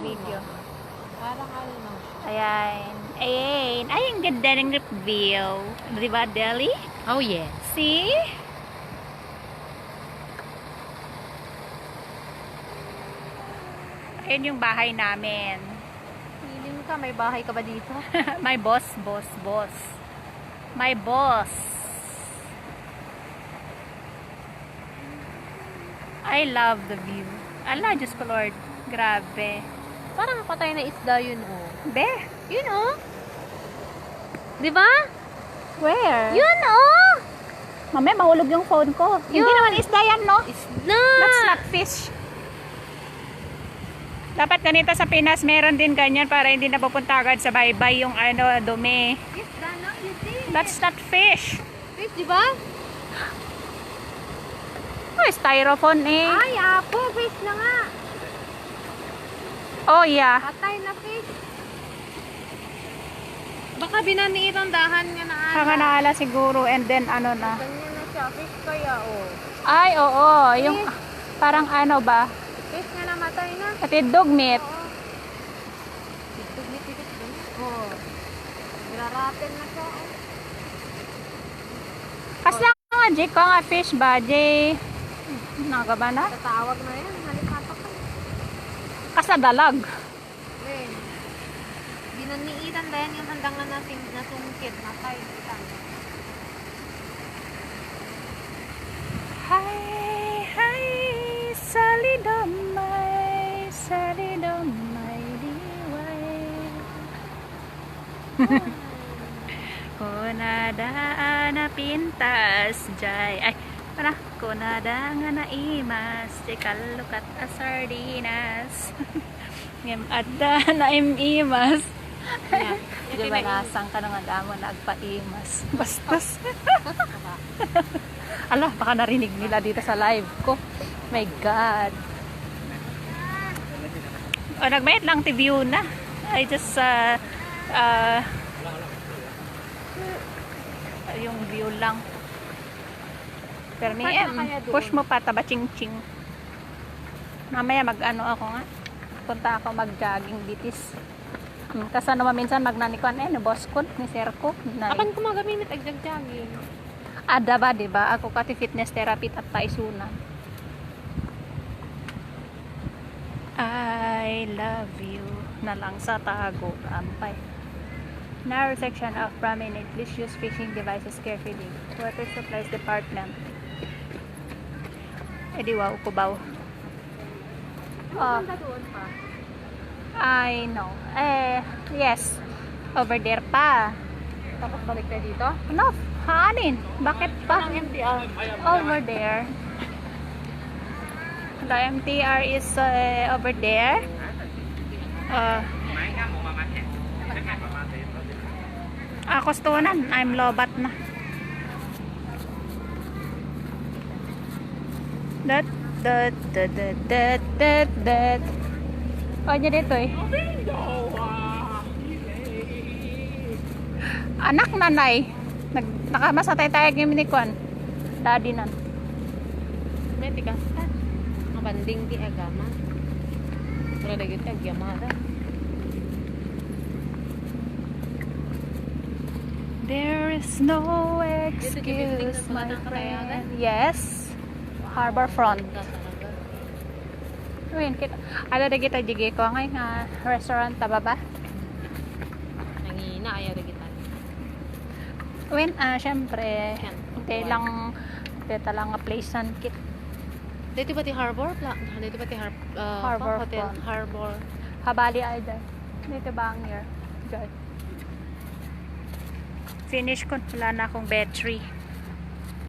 video. Parang ano lang siya. Ayan. Ayan. Ay, ang ganda ng review. Diba, Deli? Oh, yes. See? Ayan yung bahay namin. Feeling ka, may bahay ka ba dito? My boss. My boss. I love the view. Ala, Diyos ko Lord. Grabe. Parang patay na isda yun, oh. Be? Yun, oh. Diba? Where? Yun, oh. Mamaya mahulog yung phone ko. Hindi Yun. naman isda yan, no? Isda. That's not fish. Dapat ganito sa Pinas, meron din ganyan para hindi napupunta agad sa baybay yung ano, dumi. Isda na, you see? That's not fish. Fish, diba? Oh, styrofoam eh. Ay, apo, fish na nga. Oh, yeah. Patay na fish. Baka binaniit ang dahan niya na ala. Saka naala siguro and then ano na. Ganyan na siya, fish kaya, oh. Ay, oo. Yung parang ano ba? Fish na namatay na. Pati dog meat. Oo. Oo. Nirarapen na siya, oh. Kasi nga, Jay, ko nga fish ba, Jay? Nakaba na? Tatawag na yan, halikatak ka. Kasadalag. Len. Binaniitan na yan yung handang na nasungkit. Matay. Hi, salidomay, diway. Kunadaan na pintas, jay. Ay, para, kunada nga na imas, di kalukat a sardinas. Ngem adda na imas. Yeah. Di ba nasang ka nga damo na agpaimas. Bastos. Ala, baka narinig nila dito sa live ko. My God. O, nagmayat lang ti view na. I just, yung view lang. Pero ni Saan na kaya doon? push mo pa, taba ching-ching. Mamaya mag-ano ako nga. Punta ako mag-jogging bitis. Kasi naman minsan magnanikuan ni boss ko, ni sir ko. Apan ko magaminit agjagjagin. Ada ba, diba? Ako kati fitness therapy at paisunan. I love you na lang sa tago, ampay. Narrow section of promenade. Please use fishing devices carefully. Water supplies department. Di wow, kubaw. Maganda doon pa. I know. Yes. Over there pa. Tapos balik tayo dito? No, hanin. Bakit pa? Parang MTR. Over there. The MTR is over there. Kustunan. I'm lobat na. Dat. Oh, dyan dito eh. Anak nanay. Nakamasatay tayo ng minikwan. Daddy nan. May tikas ka. Ang banding di agama. Wala na yun agyamada. There is no excuse, my friend. Yes. Harbor front. Win, kita. Ada na kita jigi ko ngay nga restaurant ta baba. Nangina ayaw na kita. Win, syempre. Dito lang nga place and kit. Dito ba ti harbor? Dito ba ti Harbor hotel? front. Harbor. Habali ay dyan. Dito ba ang near? Dyan. Finish ko. Wala na akong battery.